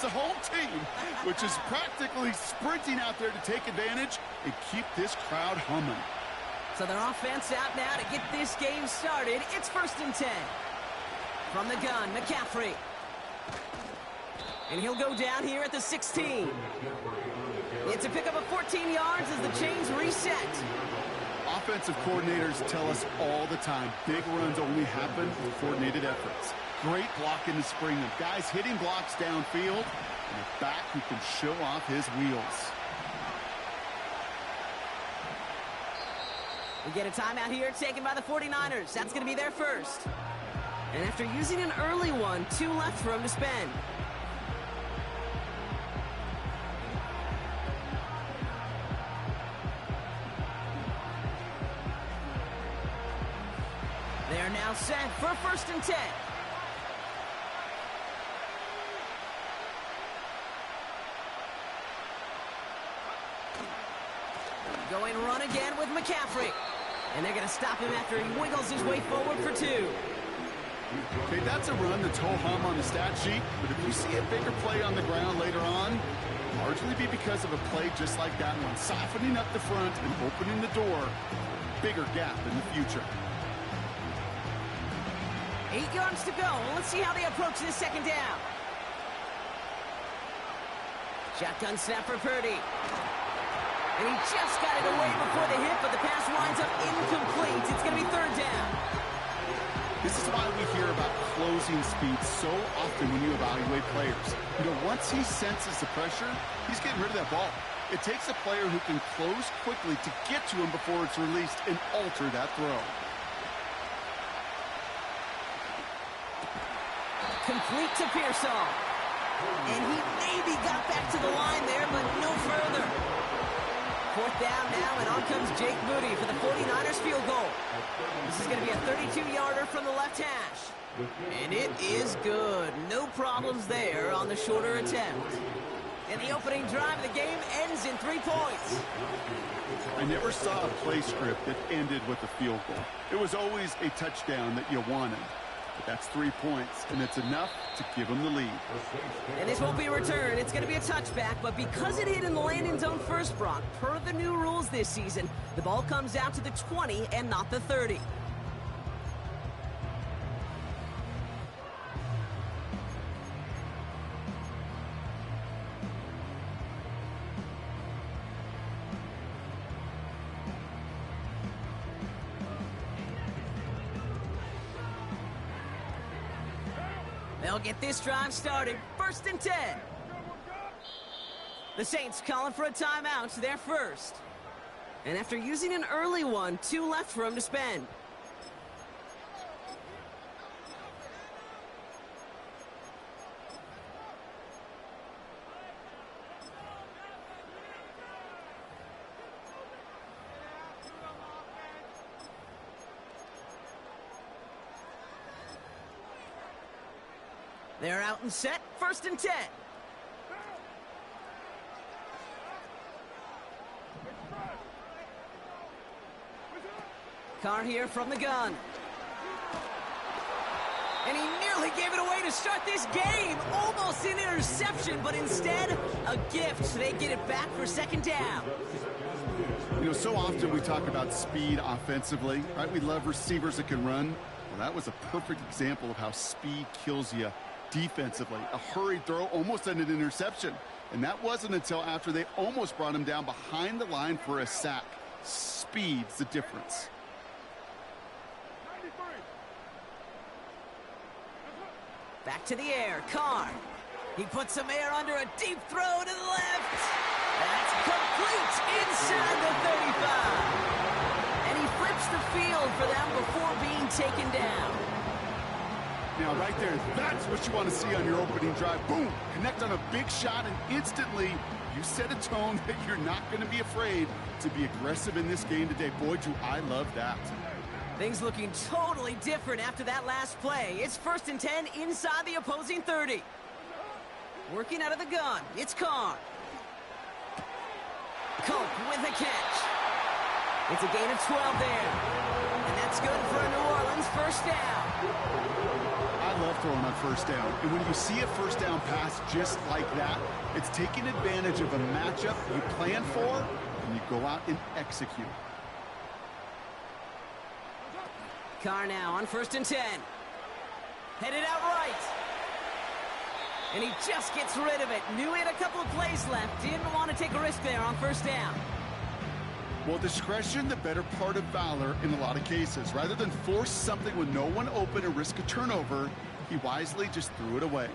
the whole team, which is practically sprinting out there to take advantage and keep this crowd humming. So their offense out now to get this game started. It's 1st and 10. From the gun, McCaffrey. And he'll go down here at the 16. It's a pickup of 14 yards as the chains reset. Offensive coordinators tell us all the time, big runs only happen with coordinated efforts. Great blocking to spring them. Guys hitting blocks downfield, and a back who can show off his wheels. We get a timeout here taken by the 49ers. That's going to be their first. And after using an early one, 2 left for him to spend. They are now set for 1st and 10. Going run again with McCaffrey. And they're going to stop him after he wiggles his way forward for 2. Okay, that's a run that's ho-hum on the stat sheet, but if you see a bigger play on the ground later on, largely be because of a play just like that one, softening up the front and opening the door, bigger gap in the future. 8 yards to go. Let's see how they approach this 2nd down. Shotgun snap for Purdy. And he just got it away before the hit, but the pass winds up incomplete. It's going to be 3rd down. This is why we hear about closing speed so often when you evaluate players. You know, once he senses the pressure, he's getting rid of that ball. It takes a player who can close quickly to get to him before it's released and alter that throw. Complete to Pearsall. And he maybe got back to the line there, but no further. 4th down now, and on comes Jake Moody for the 49ers field goal. This is going to be a 32-yarder from the left hash. And it is good. No problems there on the shorter attempt. And the opening drive of the game ends in 3 points. I never saw a play script that ended with a field goal. It was always a touchdown that you wanted. But that's 3 points, and it's enough to give them the lead. And this won't be a return. It's going to be a touchback, but because it hit in the landing zone first, Brock, per the new rules this season, the ball comes out to the 20 and not the 30. They'll get this drive started. 1st and 10. The Saints calling for a timeout. They're first. And after using an early one, 2 left for him to spend. They're out and set. 1st and 10. Carr here from the gun. And he nearly gave it away to start this game. Almost an interception, but instead, a gift. They get it back for 2nd down. You know, so often we talk about speed offensively, right? We love receivers that can run. Well, that was a perfect example of how speed kills you defensively. A hurried throw, almost an interception. And that wasn't until after they almost brought him down behind the line for a sack. Speed's the difference. Back to the air, Carr. He puts some air under a deep throw to the left. That's complete inside the 35. And he flips the field for them before being taken down. Now, right there, that's what you want to see on your opening drive. Boom! Connect on a big shot, and instantly you set a tone that you're not going to be afraid to be aggressive in this game today. Boy, do I love that. Things looking totally different after that last play. It's 1st and 10 inside the opposing 30. Working out of the gun, it's Carr. Cope with a catch. It's a gain of 12 there. And And that's good for a New Orleans first down. I love throwing on first down. And when you see a first down pass just like that, it's taking advantage of a matchup you plan for, and you go out and execute. Carr now on 1st and 10. Headed out right. And he just gets rid of it. Knew he had a couple of plays left. Didn't want to take a risk there on 1st down. Well, discretion, the better part of valor in a lot of cases. Rather than force something with no one open and risk a turnover, he wisely just threw it away.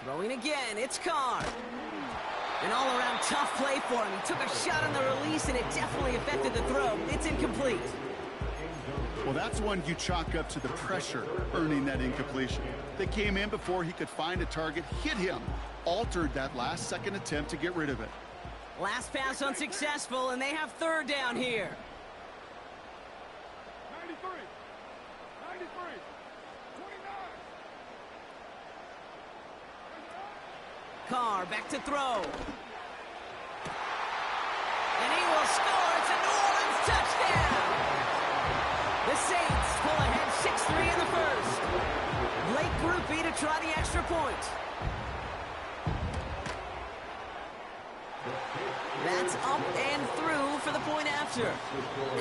Throwing again, it's Carr. An all-around tough play for him. He took a shot on the release, and it definitely affected the throw. It's incomplete. Well, that's one you chalk up to the pressure earning that incompletion. They came in before he could find a target, hit him, altered that last-second attempt to get rid of it. Last pass unsuccessful, and they have 3rd down here. 93, 29. Carr back to throw. And he will score. It's a New Orleans touchdown. The Saints pull ahead 6-3 in the first. Late groupie to try the extra point. That's up and through for the point after.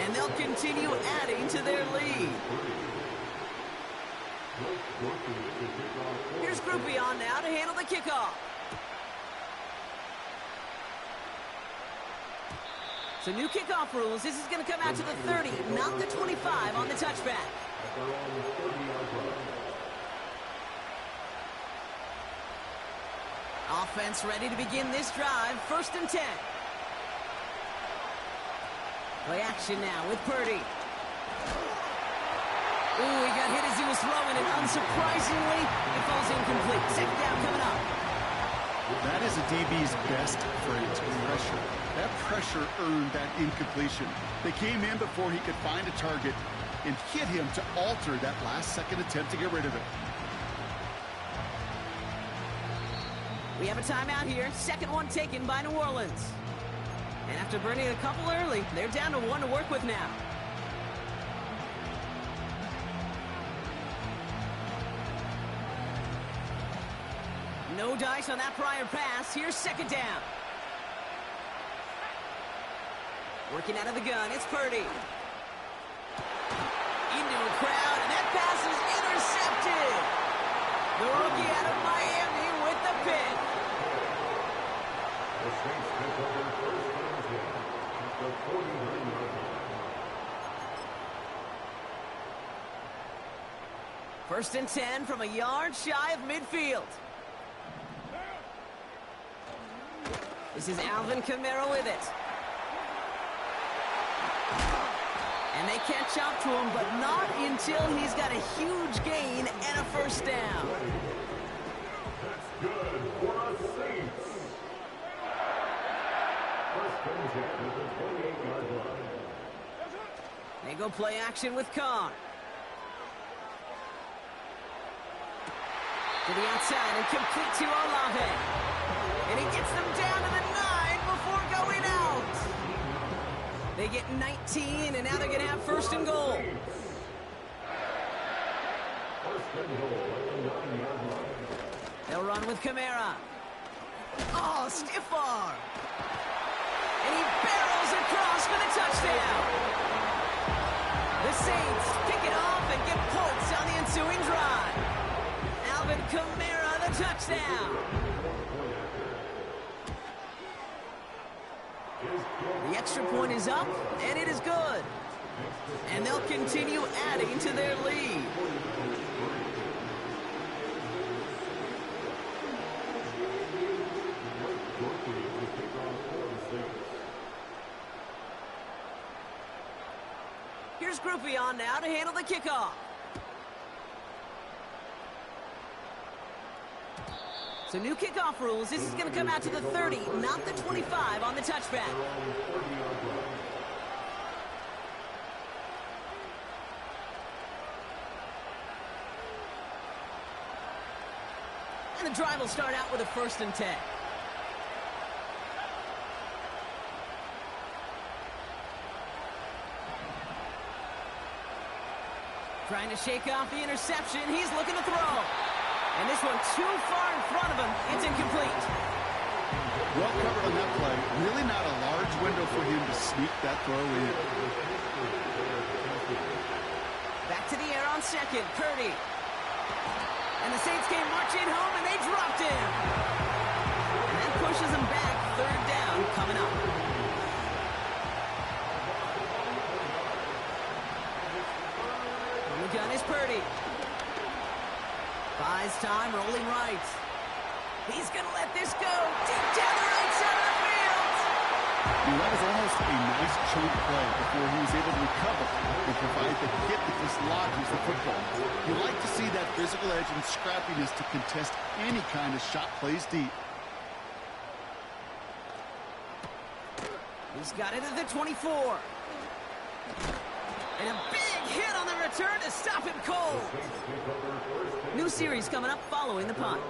And they'll continue adding to their lead. Here's Groupie on now to handle the kickoff. So new kickoff rules. This is going to come out to the 30, not the 25 on the touchback. Offense ready to begin this drive. 1st and 10. Play action now with Purdy. Ooh, he got hit as he was throwing, and unsurprisingly, it falls incomplete. 2nd down coming up. That is a DB's best phrase, pressure. That pressure earned that incompletion. They came in before he could find a target and hit him to alter that last-second attempt to get rid of it. We have a timeout here. 2nd one taken by New Orleans. And after burning a couple early, they're down to 1 to work with now. No dice on that prior pass. Here's 2nd down. Working out of the gun, it's Purdy. Into a crowd, and that pass is intercepted. The rookie out of Miami with the pick. The Saints pick up their first down at the 49-yard line. 1st and 10 from a yard shy of midfield. This is Alvin Kamara with it. And they catch up to him, but not until he's got a huge gain and a 1st down. That's good for the Saints. 1st and 10 at the 28-yard line. They go play action with Carr. To the outside and complete to Olave. And he gets them down to the 9 before going out. They get 19, and now they're going to have 1st and goal. 1st and goal at the 9-yard line. They'll run with Kamara. Oh, stiff arm. And he barrels across for the touchdown. The Saints pick it off and get points on the ensuing drive. Alvin Kamara, the touchdown. The extra point is up, and it is good. And they'll continue adding to their lead. Here's Groupie on now to handle the kickoff. So new kickoff rules. This is going to come out to the 30, not the 25 on the touchback. And the drive will start out with a 1st and 10. Trying to shake off the interception. He's looking to throw. And this one too far in front of him. It's incomplete. Well covered on that play. Really not a large window for him to sneak that throw in. Back to the air on second. Purdy. And the Saints came marching home, and they dropped him. And that pushes them back. Third down coming up. On the gun is Purdy. Buys time, rolling right. He's going to let this go. Deep down the right side of the field. That was almost a nice chunk play before he was able to recover and provide the hit that dislodges the football. You like to see that physical edge and scrappiness to contest any kind of shot plays deep. He's got it at the 24. And a big hit on the return to stop him cold. New series coming up following the punt.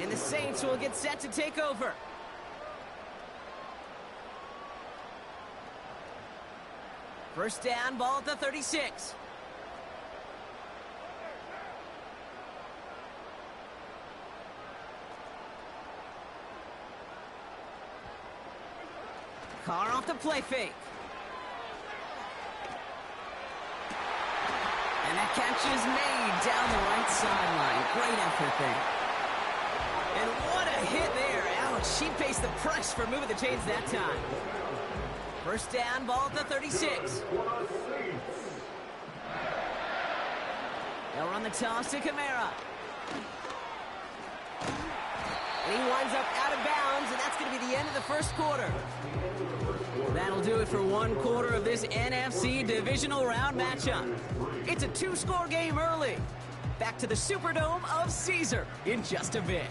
And the Saints will get set to take over. First down, ball at the 36. Carr off the play fake. And that catch is made down the right sideline. Great effort there. And what a hit there. Ouch, she faced the press for moving the chains that time. First down, ball at the 36. They'll run the toss to Kamara. And he winds up out of bounds, and that's going to be the end of the first quarter. That'll do it for one quarter of this NFC divisional round matchup. It's a two-score game early. Back to the Superdome of Caesar in just a bit.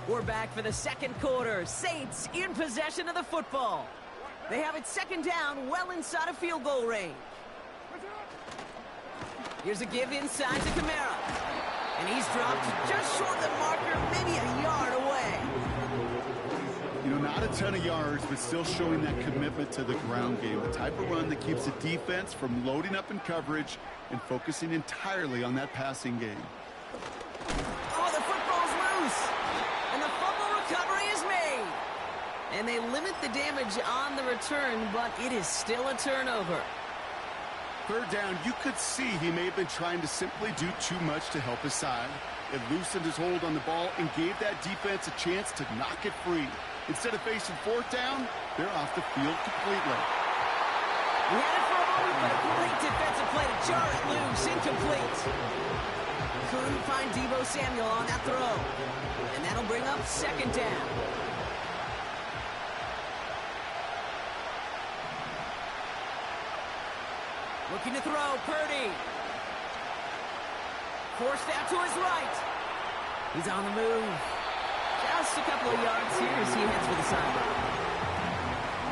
We're back for the second quarter. Saints in possession of the football. They have it second down, well inside of field goal range. Here's a give inside to Kamara. And he's dropped just short of the marker, maybe a yard away. You know, not a ton of yards, but still showing that commitment to the ground game. The type of run that keeps the defense from loading up in coverage and focusing entirely on that passing game. Oh, the football's loose. And the fumble recovery is made. And they limit the damage on the return, but it is still a turnover. Third down, you could see he may have been trying to simply do too much to help his side. It loosened his hold on the ball and gave that defense a chance to knock it free. Instead of facing fourth down, they're off the field completely. He had it for a moment, but a great defensive play to jar it loose. Incomplete. Couldn't find Deebo Samuel on that throw. And that'll bring up second down. Looking to throw, Purdy. Forced out to his right. He's on the move. Just a couple of yards here as he heads for the sideline.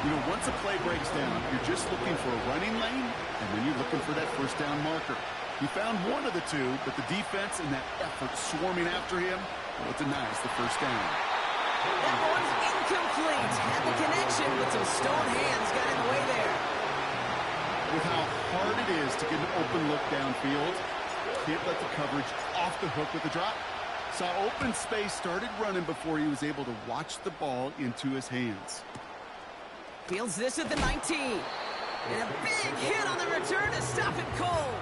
You know, once a play breaks down, you're just looking for a running lane, and then you're looking for that first down marker. He found one of the two, but the defense and that effort swarming after him, well, it denies the first down. That one's incomplete. Had the connection, but some stone hands got in the way there. With how hard it is to get an open look downfield, can't let the coverage off the hook with a drop. Saw open space, started running before he was able to watch the ball into his hands. Fields this at the 19. And a big hit on the return to stop it cold.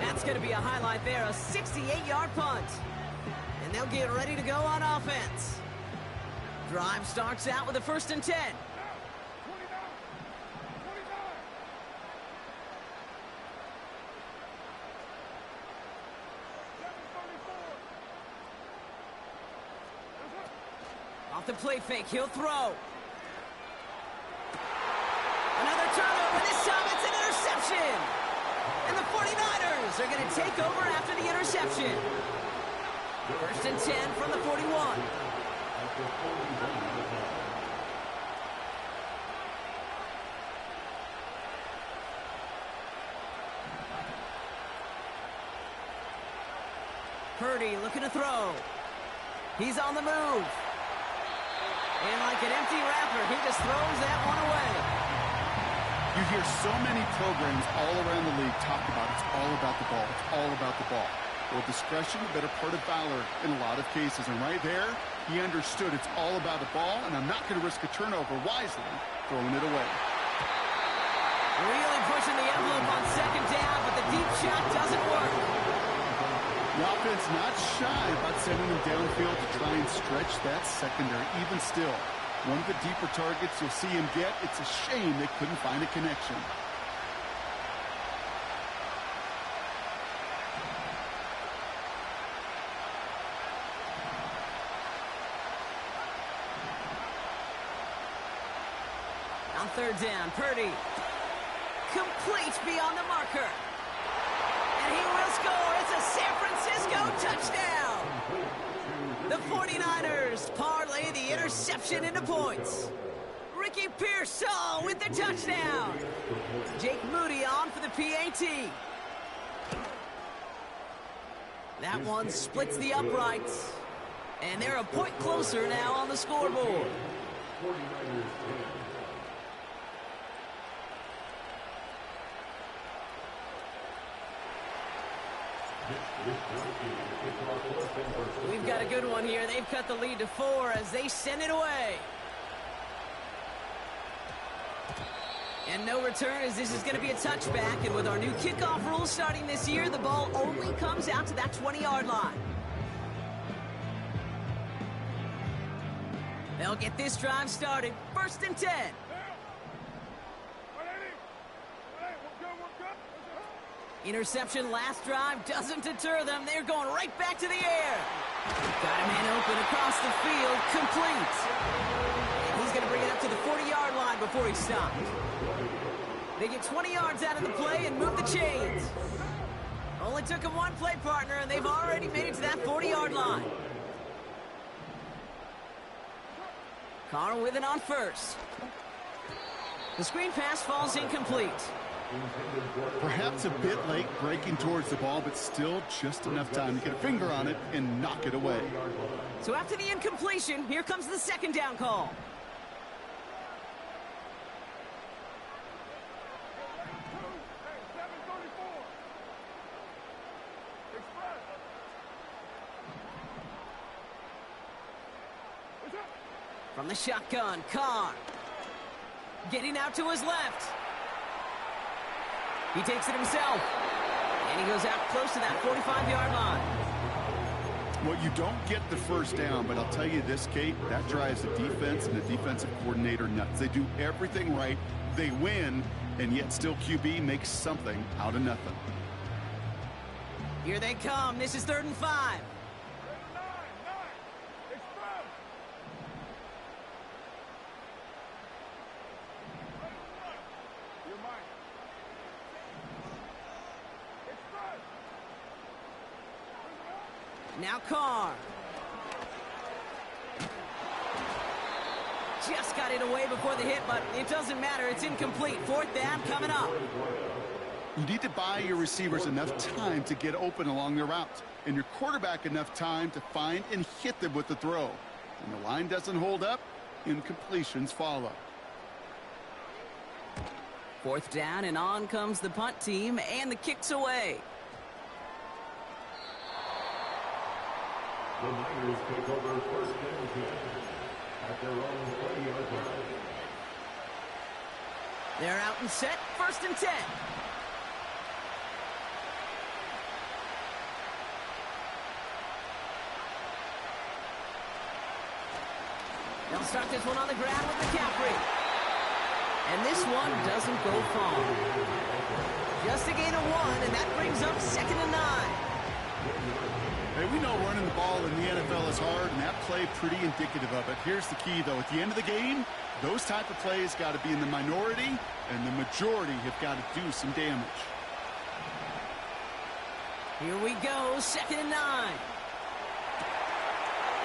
That's going to be a highlight there, a 68-yard punt. And they'll get ready to go on offense. Drive starts out with a 1st and 10. Off the play fake, he'll throw. Another turnover, this time it's an interception. And the 49ers are going to take over after the interception. 1st and 10 from the 41. Purdy looking to throw. He's on the move. And like an empty wrapper, he just throws that one away. You hear so many programs all around the league talk about it's all about the ball. It's all about the ball. Well, discretion, the better part of valor in a lot of cases. And right there, he understood it's all about the ball, and I'm not going to risk a turnover, wisely throwing it away. Really pushing the envelope on second down, but the deep shot doesn't work. The offense not shy about sending him downfield to try and stretch that secondary. Even still, one of the deeper targets you'll see him get. It's a shame they couldn't find a connection. On third down, Purdy. Complete beyond the marker. And he will score. It's a San Francisco touchdown. The 49ers parlay the interception into points. Ricky Pearsall with the touchdown. Jake Moody on for the PAT. That one splits the uprights. And they're a point closer now on the scoreboard. 49ers 10. We've got a good one here. They've cut the lead to 4 as they send it away. And no return as this is going to be a touchback. And with our new kickoff rules starting this year, the ball only comes out to that 20-yard line. They'll get this drive started. 1st and 10. Interception last drive doesn't deter them. They're going right back to the air. Got a man open across the field. Complete. And he's going to bring it up to the 40-yard line before he stopped. They get 20 yards out of the play and move the chains. Only took him one play partner, and they've already made it to that 40-yard line. Carr with it on first. The screen pass falls incomplete. Perhaps a bit late breaking towards the ball, but still just enough time to get a finger on it and knock it away. So after the incompletion, here comes the second down call. From the shotgun, Carr. Getting out to his left. He takes it himself. And he goes out close to that 45-yard line. Well, you don't get the first down, but I'll tell you this, Kate, that drives the defense and the defensive coordinator nuts. They do everything right. They win, and yet still QB makes something out of nothing. Here they come. This is 3rd and 5. Now Carr. Just got it away before the hit, but it doesn't matter. It's incomplete. 4th down coming up. You need to buy your receivers enough time to get open along their routes, and your quarterback enough time to find and hit them with the throw. When the line doesn't hold up, incompletions follow. 4th down, and on comes the punt team, and the kick's away. The Niners take over 1st and 10 at their own 20-yard line. They're out and set. 1st and 10. They'll start this one on the ground with McCaffrey. And this one doesn't go far. Just a gain of 1, and that brings up 2nd and 9. Hey, we know running the ball in the NFL is hard, and that play pretty indicative of it. Here's the key, though. At the end of the game, those type of plays got to be in the minority, and the majority have got to do some damage. Here we go, 2nd and 9.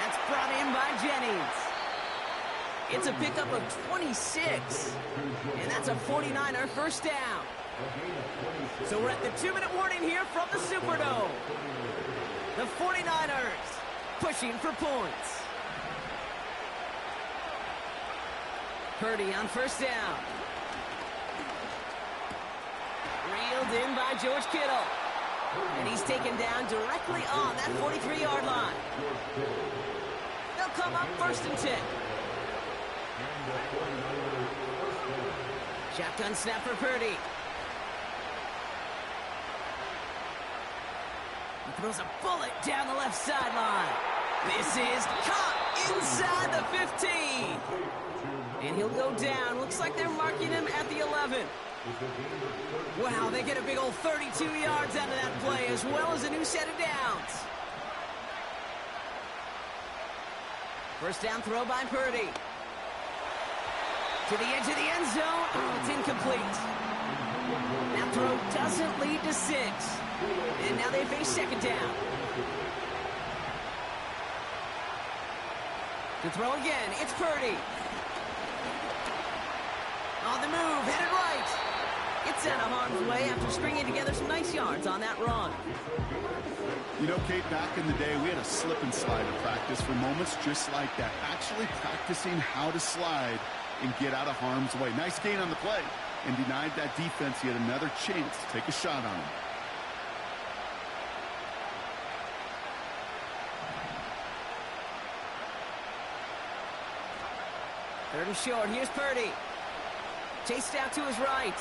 That's brought in by Jennings. It's a pickup of 26, and that's a 49er first down. So we're at the 2-minute warning here from the Superdome. The 49ers pushing for points. Purdy on first down. Reeled in by George Kittle. And he's taken down directly on that 43-yard line. They'll come up first and 10. Shotgun snap for Purdy. He throws a bullet down the left sideline. This is caught inside the 15. And he'll go down. Looks like they're marking him at the 11. Wow, they get a big old 32 yards out of that play, as well as a new set of downs. First down throw by Purdy. To the edge of the end zone. Oh, it's incomplete. That throw doesn't lead to 6. And now they face second down. To throw again, it's Purdy. On the move, headed right. It's out of harm's way after stringing together some nice yards on that run. You know, Kate, back in the day, we had a slip and slide in practice for moments just like that. Actually practicing how to slide and get out of harm's way. Nice gain on the play, and denied that defense yet another chance to take a shot on him. Third and short. Here's Purdy. Chased out to his right.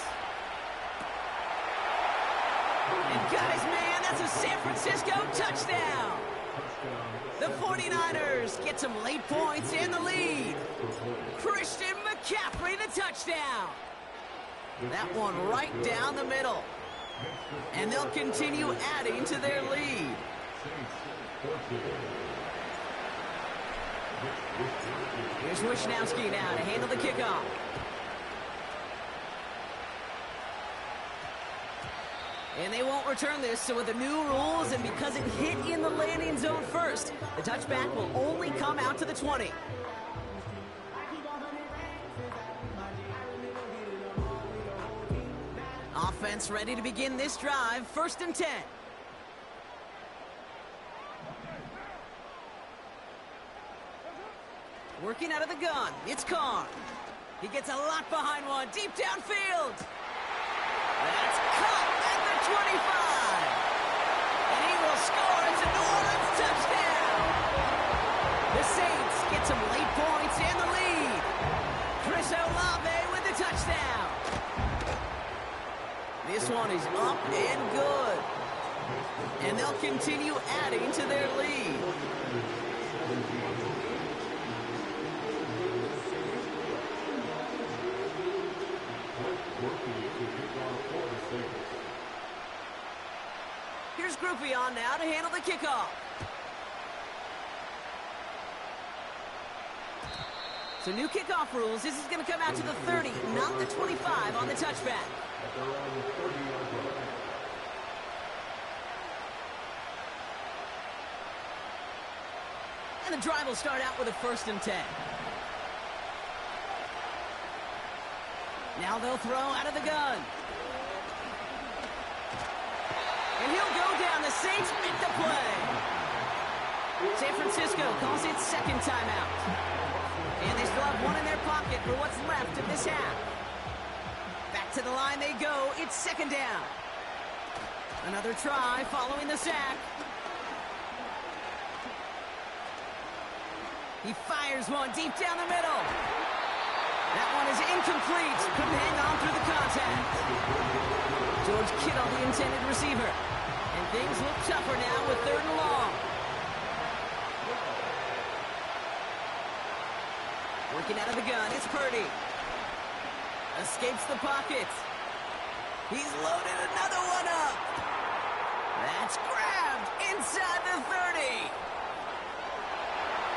And got his man. That's a San Francisco touchdown. The 49ers get some late points in the lead. Christian McCaffrey, the touchdown. That one right down the middle. And they'll continue adding to their lead. Here's Wishnowski now to handle the kickoff. And they won't return this, so with the new rules and because it hit in the landing zone first, the touchback will only come out to the 20. Offense ready to begin this drive, first and 10. Working out of the gun, it's Carr. He gets a lot behind one, deep downfield. That's caught at the 25. And he will score. It's a New Orleans touchdown. The Saints get some late points in the lead. Chris Olave with the touchdown. This one is up and good. And they'll continue adding to their lead. Here's Groupie on now to handle the kickoff. So new kickoff rules. This is going to come out to the 30, not the 25 on the touchback. And the drive will start out with a first and 10. Now they'll throw out of the gun. And he'll go down. The Saints make the play. San Francisco calls it second timeout. And they still have one in their pocket for what's left of this half. Back to the line they go. It's second down. Another try following the sack. He fires one deep down the middle. That one is incomplete. Couldn't hang on through the contact. George Kittle, the intended receiver. And things look tougher now with third and long. Working out of the gun, it's Purdy. Escapes the pocket. He's loaded another one up. That's grabbed inside the 30.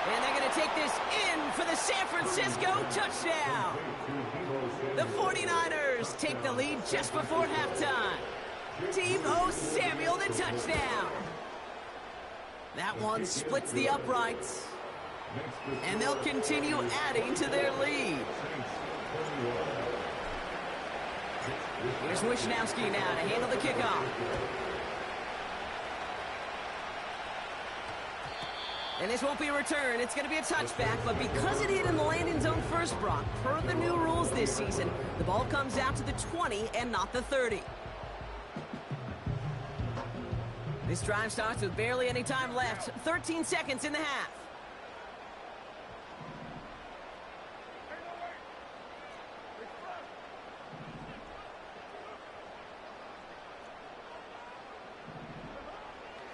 And they're going to take this in for the San Francisco touchdown. The 49ers take the lead just before halftime. Deebo Samuel, the touchdown. That one splits the uprights. And they'll continue adding to their lead. Here's Wishnowski now to handle the kickoff. And this won't be a return. It's going to be a touchback, but because it hit in the landing zone first, Brock, per the new rules this season, the ball comes out to the 20 and not the 30. This drive starts with barely any time left. 13 seconds in the half.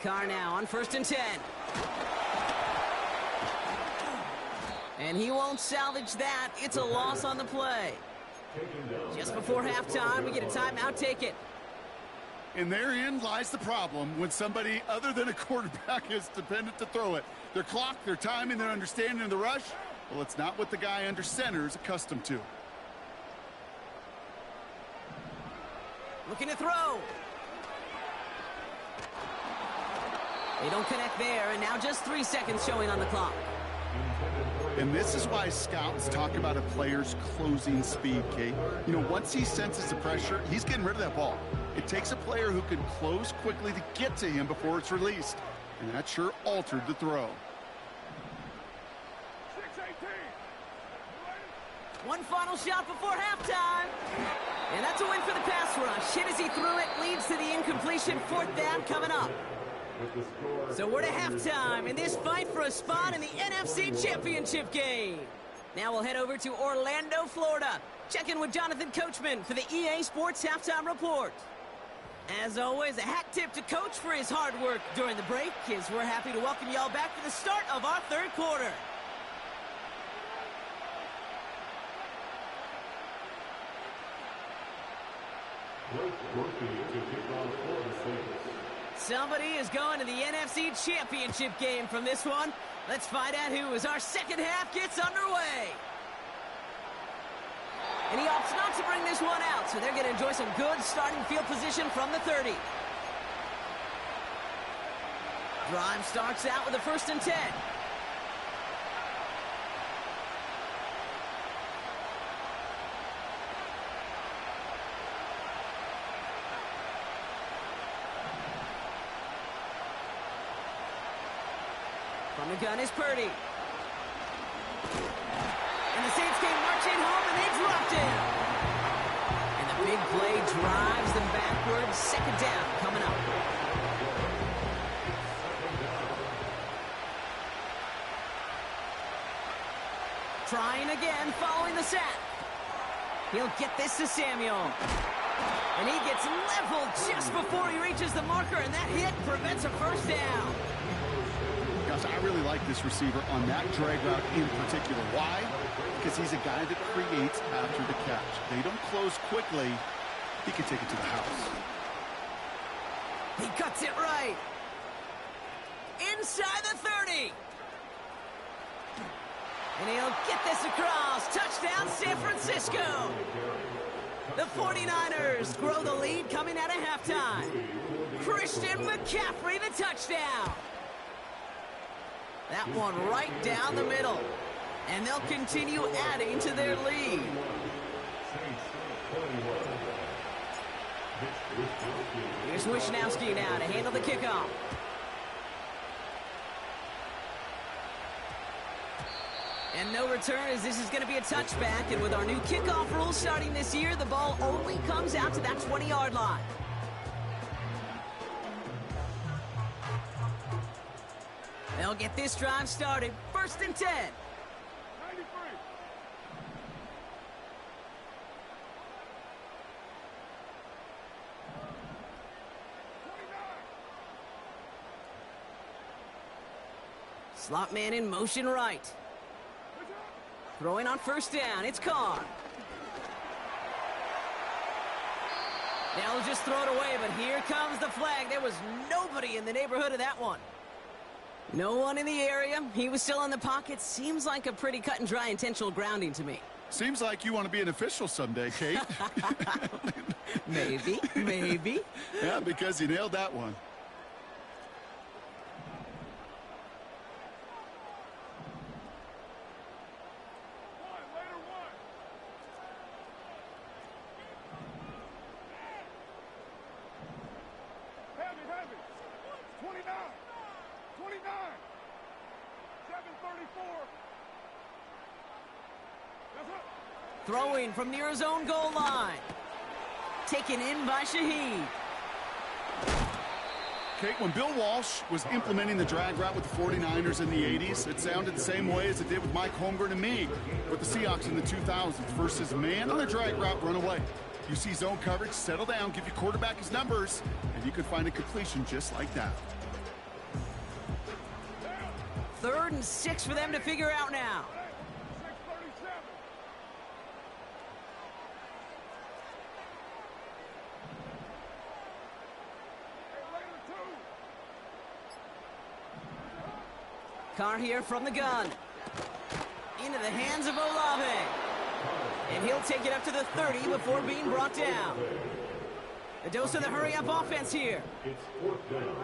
Carr now on 1st and 10. And he won't salvage that. It's a loss on the play. Just before halftime, we get a timeout. Take it. And therein lies the problem when somebody other than a quarterback is dependent to throw it. Their clock, their timing, their understanding of the rush, well, it's not what the guy under center is accustomed to. Looking to throw. They don't connect there, and now just 3 seconds showing on the clock. And this is why scouts talk about a player's closing speed, Kate. You know, once he senses the pressure, he's getting rid of that ball. It takes a player who can close quickly to get to him before it's released. And that sure altered the throw. 6-18. One final shot before halftime. And that's a win for the pass rush. Hit as he threw it, leads to the incompletion. 4th down coming up. So we're to halftime in this fight for a spot in the NFC Championship game. Now we'll head over to Orlando, Florida. Check in with Jonathan Coachman for the EA Sports Halftime Report. As always, a hat tip to Coach for his hard work during the break, as we're happy to welcome y'all back for the start of our 3rd quarter. Somebody is going to the NFC Championship game from this one. Let's find out who as our second half gets underway. And he opts not to bring this one out, so they're going to enjoy some good starting field position from the 30. Drive starts out with a 1st and 10. From the gun is Purdy. And the Saints came marching home, and they dropped him. And the big play drives them backwards. 2nd down coming up. Trying again, following the sack. He'll get this to Samuel. And he gets leveled just before he reaches the marker, and that hit prevents a 1st down. Gosh, I really like this receiver on that drag route in particular. Why? Because he's a guy that creates after the catch. They don't close quickly. He can take it to the house. He cuts it right. Inside the 30. And he'll get this across. Touchdown, San Francisco. The 49ers grow the lead coming out of halftime. Christian McCaffrey, the touchdown. That one right down the middle. And they'll continue adding to their lead. Here's Wishnowski now to handle the kickoff. And no return, as this is going to be a touchback. And with our new kickoff rules starting this year, the ball only comes out to that 20-yard line. They'll get this drive started. 1st and 10. 93. Slot man in motion right. Throwing on 1st down. It's Carr. They'll just throw it away, but here comes the flag. There was nobody in the neighborhood of that one. No one in the area. He was still in the pocket. Seems like a pretty cut and dry intentional grounding to me. Seems like you want to be an official someday, Kate. Maybe, maybe. Yeah, because you nailed that one. Heavy. 29. Throwing from near his own goal line. Taken in by Shaheed. Kate, when Bill Walsh was implementing the drag route with the 49ers in the 80s, it sounded the same way as it did with Mike Holmgren and me with the Seahawks in the 2000s versus man on the drag route, run away. You see zone coverage, settle down, give your quarterback his numbers, and you can find a completion just like that. 3rd and 6 for them to figure out now. Carr here from the gun. Into the hands of Olave. And he'll take it up to the 30 before being brought down. A dose of the hurry-up offense here. It's 4th down.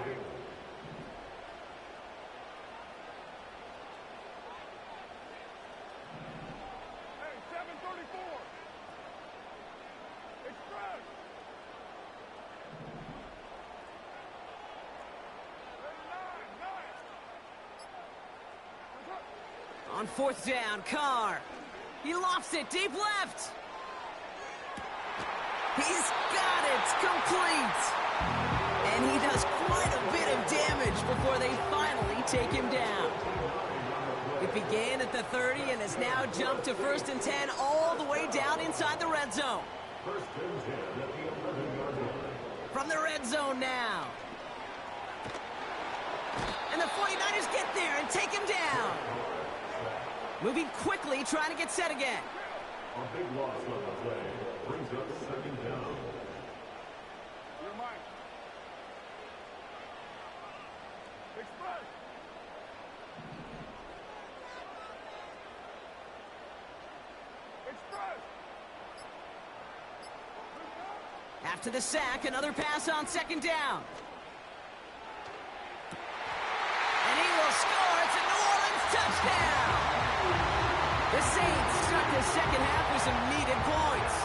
On 4th down, Carr. He lofts it deep left. He's got it, complete. And he does quite a bit of damage before they finally take him down. It began at the 30 and has now jumped to 1st and 10 all the way down inside the red zone. 1st and 10 at the 11-yard line. From the red zone now. And the 49ers get there and take him down. Moving quickly, trying to get set again. A big loss on the play. Brings up 2nd down. After the sack, another pass on 2nd down. And he will score. It's a New Orleans touchdown. The Saints start the 2nd half with some needed points.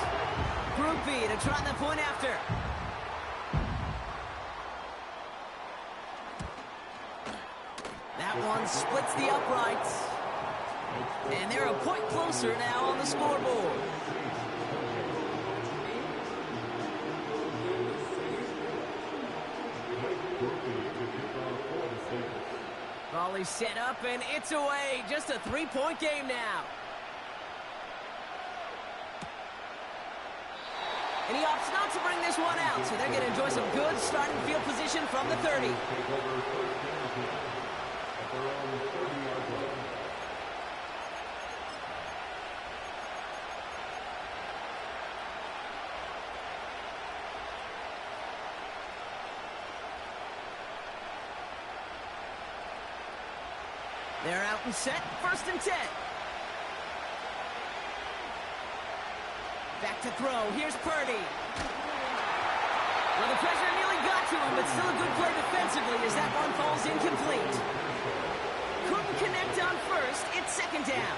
Groupie to try the point after. That one splits the uprights. And they're a point closer now on the scoreboard. Volley set up, and it's away. Just a 3-point game now. And he opts not to bring this one out, so they're going to enjoy some good starting field position from the 30. They're out and set, 1st and 10. Back to throw, here's Purdy. Well, the pressure nearly got to him, but still a good play defensively as that one falls incomplete. Couldn't connect on 1st, it's 2nd down.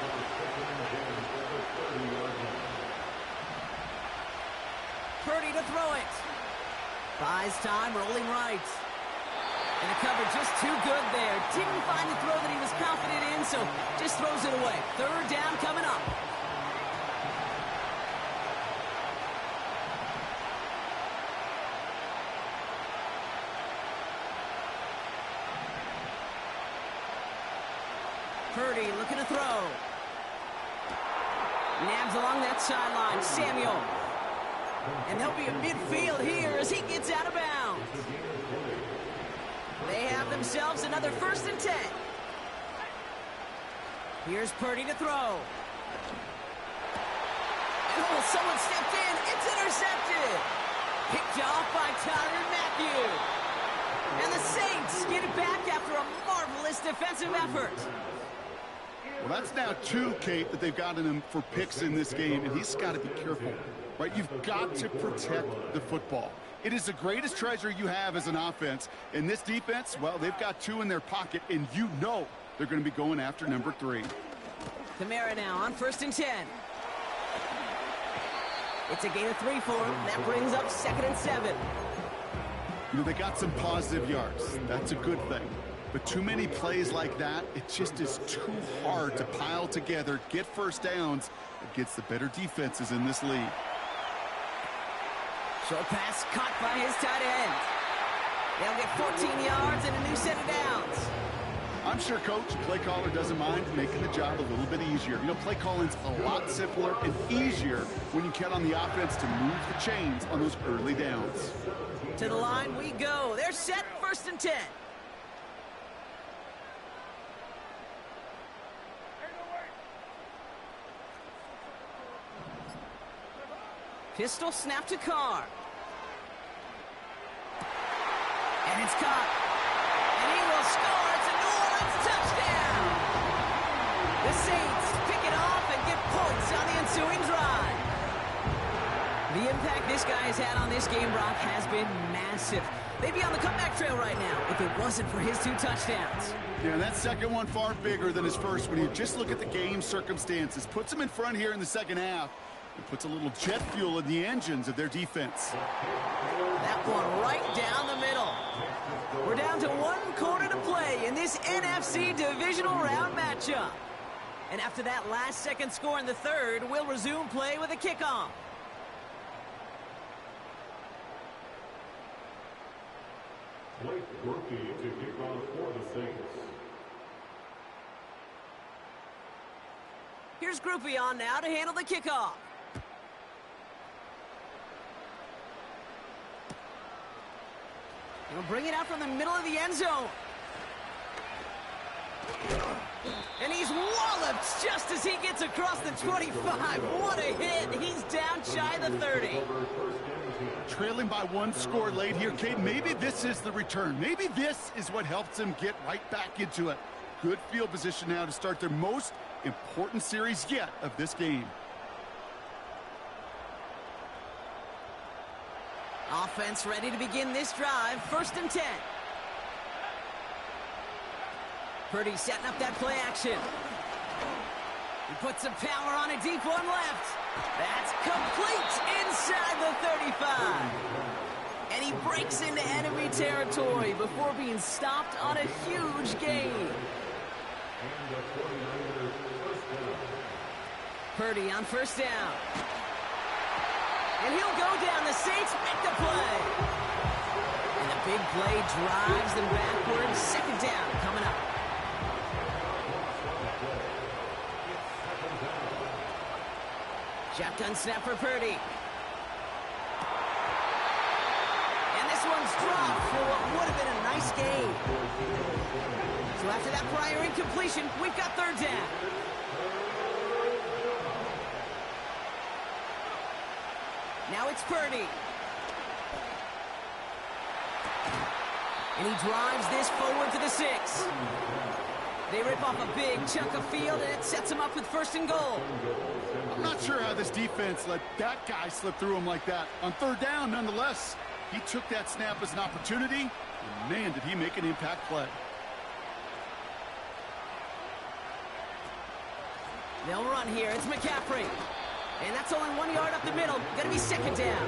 Purdy to throw it. Buys time, rolling right. And the cover just too good there. Didn't find the throw that he was confident in, so just throws it away. 3rd down coming up. Purdy looking to throw. Nabs along that sideline. Samuel. And they'll be at midfield here as he gets out of bounds. They have themselves another 1st and 10. Here's Purdy to throw. Oh, someone stepped in. It's intercepted. Picked off by Tyrann Mathieu. And the Saints get it back after a marvelous defensive effort. Well, that's now 2, Kate, that they've gotten him for picks in this game, and he's got to be careful, right? You've got to protect the football. It is the greatest treasure you have as an offense. And this defense, well, they've got 2 in their pocket, and you know they're going to be going after number 3. Kamara now on 1st and 10. It's a gain of 3 for him. That brings up 2nd and 7. You know, they got some positive yards. That's a good thing. But too many plays like that, it just is too hard to pile together, get first downs against the better defenses in this league. Short pass caught by his tight end. They'll get 14 yards and a new set of downs. I'm sure Coach, play caller, doesn't mind making the job a little bit easier. You know, play calling's a lot simpler and easier when you count on the offense to move the chains on those early downs. To the line we go. They're set, 1st and 10. Pistol snap to Carr. And it's caught. And he will score. It's a New Orleans touchdown. The Saints pick it off and get points on the ensuing drive. The impact this guy has had on this game, Brock, has been massive. They'd be on the comeback trail right now if it wasn't for his 2 touchdowns. Yeah, that second one far bigger than his first when you just look at the game circumstances. Puts him in front here in the second half. It puts a little jet fuel in the engines of their defense. That one right down the middle. We're down to 1 quarter to play in this NFC divisional round matchup. And after that last-second score in the third, we'll resume play with a kickoff. Blake Rookie to kick off for the Saints. Here's Groupie on now to handle the kickoff. He'll bring it out from the middle of the end zone. And he's walloped just as he gets across the 25. What a hit. He's down shy of the 30. Trailing by 1 score late here, Kate. Maybe this is the return. Maybe this is what helps them get right back into it. Good field position now to start their most important series yet of this game. Offense ready to begin this drive. 1st and 10. Purdy setting up that play action. He puts some power on a deep one left. That's complete inside the 35. And he breaks into enemy territory before being stopped on a huge gain. Purdy on 1st down. And he'll go down. The Saints make the play. And a big play drives them backwards. 2nd down coming up. Shotgun snap for Purdy. And this one's dropped for what would have been a nice gain. So after that prior incompletion, we've got 3rd down. Now it's Purdy. And he drives this forward to the 6. They rip off a big chunk of field, and it sets him up with 1st and goal. I'm not sure how this defense let that guy slip through him like that. On 3rd down, nonetheless, he took that snap as an opportunity, and man, did he make an impact play. They'll run here. It's McCaffrey. And that's only 1 yard up the middle. Going to be 2nd down.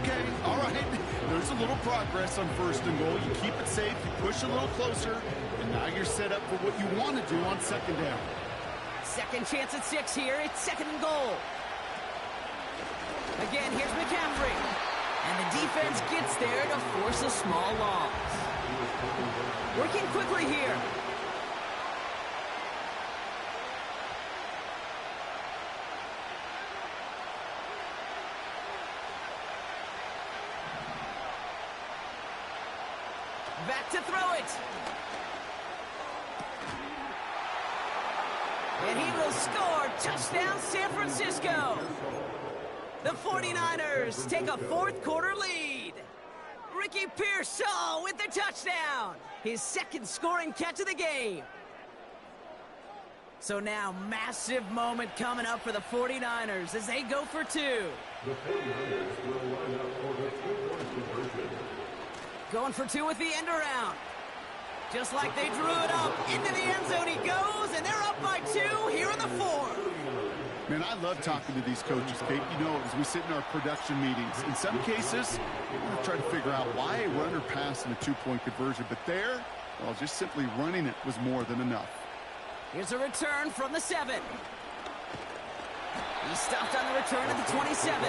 Okay, all right. There's a little progress on 1st and goal. You keep it safe, you push a little closer, and now you're set up for what you want to do on 2nd down. Second chance at 6 here. It's 2nd and goal. Again, here's McCaffrey. And the defense gets there to force a small loss. Working quickly here. Back to throw it. And he will score. Touchdown, San Francisco. The 49ers take a 4th quarter lead. Ricky Pearsall with the touchdown. His 2nd scoring catch of the game. So now, massive moment coming up for the 49ers as they go for 2. The 49ers will line up for the 2-point conversion. Going for 2 with the end around. Just like they drew it up. Into the end zone he goes, and they're up by 2 here in the 4th. Man, I love talking to these coaches, Kate. You know, as we sit in our production meetings, in some cases, we're going to try to figure out why a runner passed in a two-point conversion. But there, well, just simply running it was more than enough. Here's a return from the 7. He stopped on the return at the 27.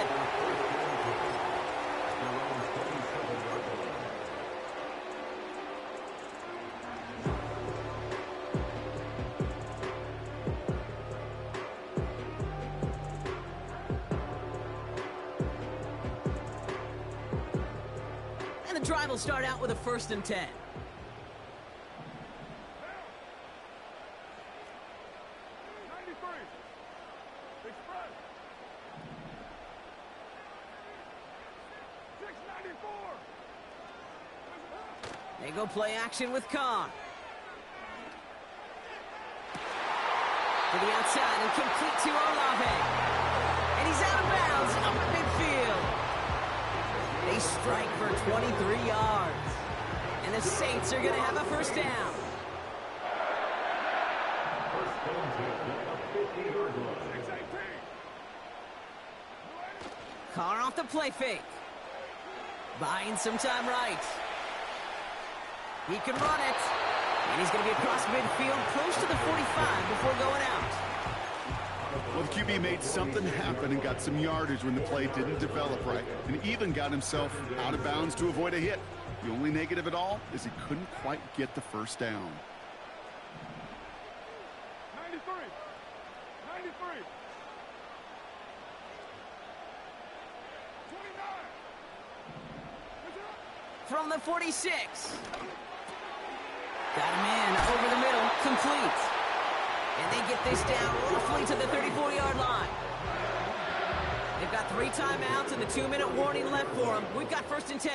And the drive will start out with a 1st and 10. They go play action with Khan. To the outside and complete to Olave. And he's out of bounds over midfield. They strike for 23 yards. And the Saints are going to have a 1st down. Carr off the play fake. Buying some time right. He can run it. And he's going to be across midfield, close to the 45 before going out. Well, the QB made something happen and got some yardage when the play didn't develop right, and even got himself out of bounds to avoid a hit. The only negative at all is he couldn't quite get the 1st down. 93. 93. 29. From the 46. Got him in over the middle, complete. And they get this down roughly to the 34-yard line. They've got 3 timeouts and the 2-minute warning left for them. We've got 1st and 10.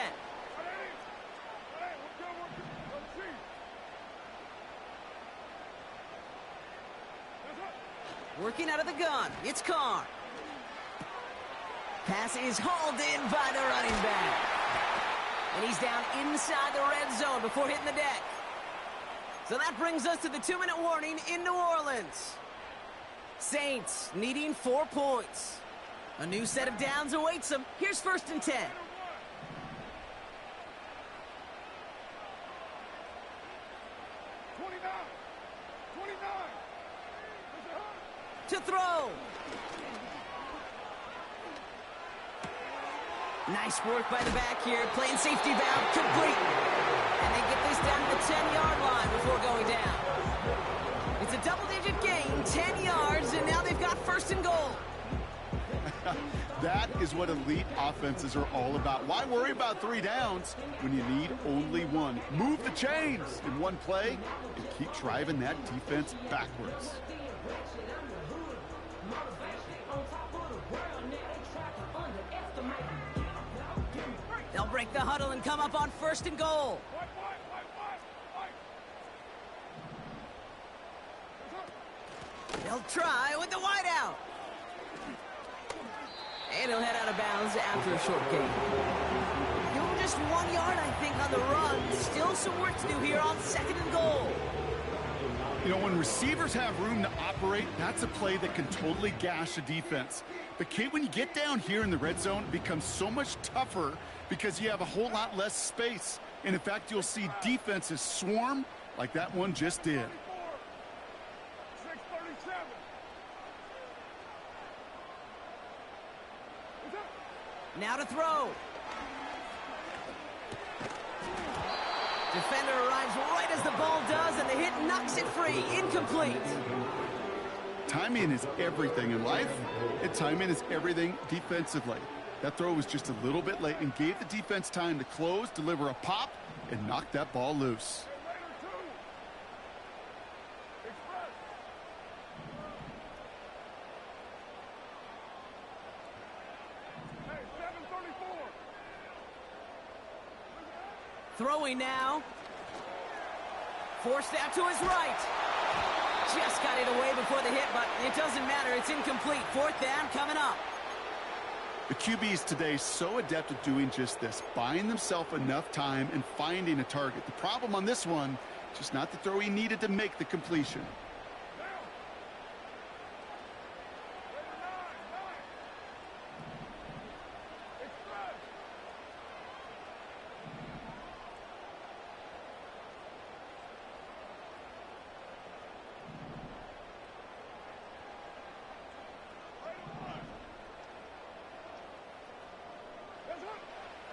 Working out of the gun, it's Carr. Pass is hauled in by the running back. And he's down inside the red zone before hitting the deck. So that brings us to the 2-minute warning in New Orleans. Saints needing 4 points. A new set of downs awaits them. Here's 1st and 10. 29. To throw. Nice work by the back here. Playing safety valve complete. And they get this down to the 10-yard line before going down. It's a double-digit gain, 10 yards, and now they've got 1st and goal. That is what elite offenses are all about. Why worry about 3 downs when you need only 1? Move the chains in one play and keep driving that defense backwards. They'll break the huddle and come up on 1st and goal. They'll try with the wideout. And he'll head out of bounds after a short gain. Just 1 yard, I think, on the run. Still some work to do here on 2nd and goal. You know, when receivers have room to operate, that's a play that can totally gash a defense. But, Kate, when you get down here in the red zone, it becomes so much tougher because you have a whole lot less space. And, in fact, you'll see defenses swarm like that one just did. 637. Now to throw. Defender arrives right as the ball does, and the hit knocks it free. Incomplete. Timing is everything in life, and timing is everything defensively. That throw was just a little bit late and gave the defense time to close, deliver a pop, and knock that ball loose. Throwing now. Forced out to his right. Just got it away before the hit, but it doesn't matter. It's incomplete. 4th down coming up. The QBs today so adept at doing just this, buying themselves enough time and finding a target. The problem on this one, just not the throw he needed to make the completion.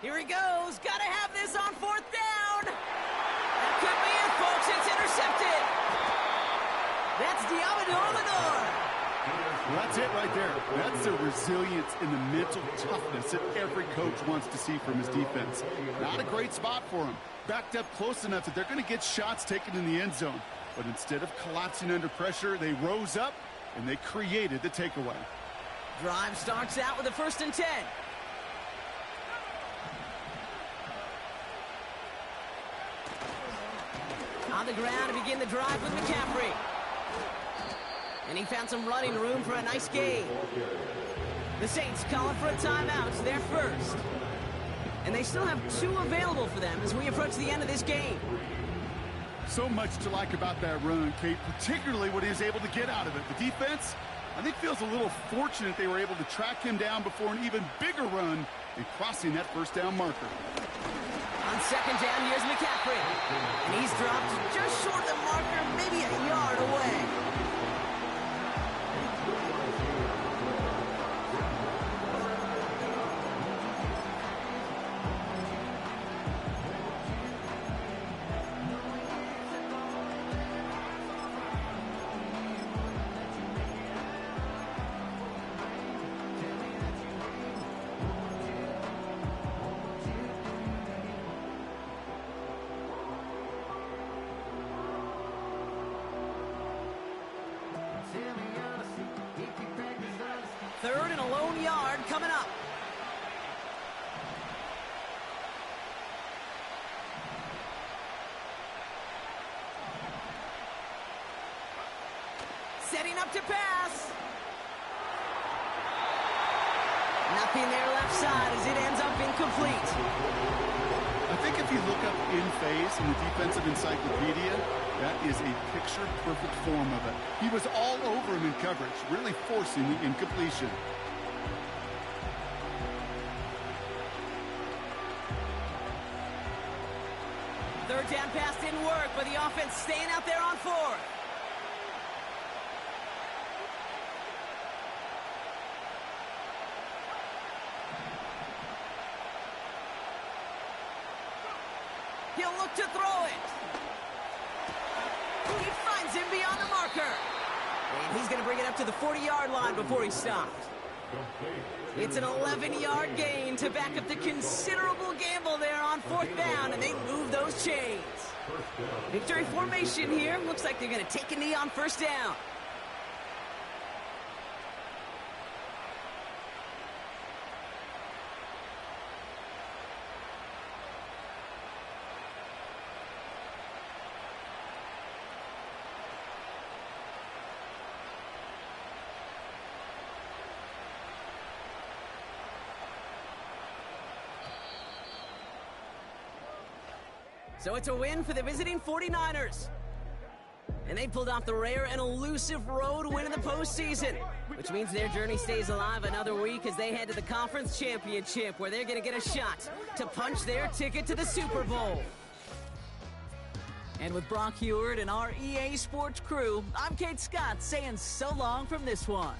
Here he goes. Gotta have this on fourth down. That could be it, folks. It's intercepted. That's Diamador Lenore. Well, that's it right there. That's the resilience and the mental toughness that every coach wants to see from his defense. Not a great spot for him. Backed up close enough that they're going to get shots taken in the end zone. But instead of collapsing under pressure, they rose up and they created the takeaway. Drive starts out with a 1st and 10. On the ground to begin the drive with McCaffrey. And he found some running room for a nice gain. The Saints calling for a timeout. They're first. And they still have 2 available for them as we approach the end of this game. So much to like about that run, Kate, particularly what he was able to get out of it. The defense, I think, feels a little fortunate they were able to track him down before an even bigger run and crossing that 1st down marker. On 2nd down, here's McCaffrey. And he's dropped just short of the marker, maybe a yard away. Third and a lone yard coming up. Setting up to pass. Nothing there left side as it ends up incomplete. I think if you look up in phase in the defensive encyclopedia, that is a picture-perfect form of it. He was all over him in coverage, really forcing the incompletion. Third down pass didn't work, but the offense staying out there on 4th. He'll look to throw it. He finds him beyond the marker. And he's going to bring it up to the 40-yard line before he stopped. It's an 11-yard gain to back up the considerable gamble there on 4th down, and they move those chains. Victory formation here. Looks like they're going to take a knee on 1st down. So it's a win for the visiting 49ers. And they pulled off the rare and elusive road win in the postseason, which means their journey stays alive another week as they head to the conference championship, where they're going to get a shot to punch their ticket to the Super Bowl. And with Brock Heward and our EA Sports crew, I'm Kate Scott saying so long from this one.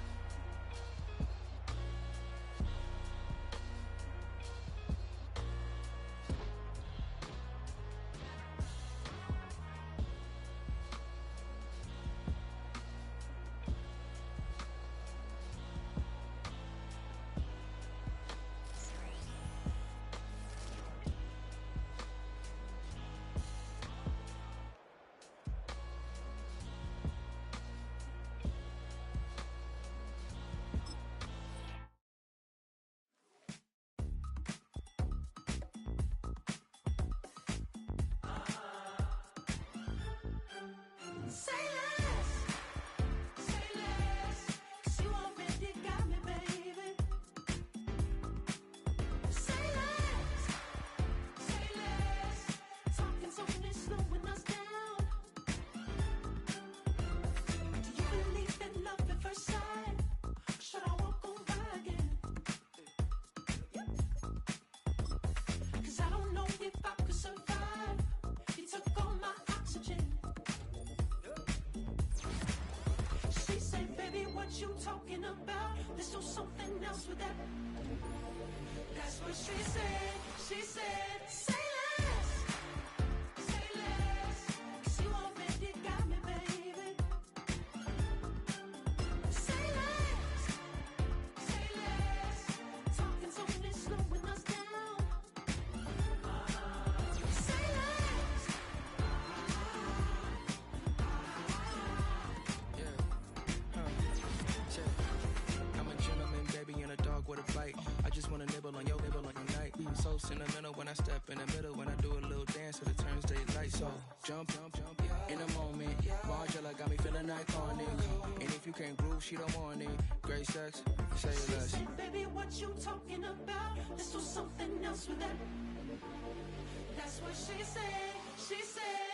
you talking about? Let's do something else with that. That's what she said. she said, say less, 'cause you already got me, baby. Say less, talking's only slowing us down. Say less. I'm a gentleman, baby, and a dog with a bite. I just wanna nibble on your night. So sentimental when I step in the middle. When I do a little dance, so the turns daylight. So jump in the moment. Margella got me feeling iconic. And if you can't groove, she don't want it. Great sex, say She less. said, baby, what you talking about? This was something else with that. That's what she said. She said.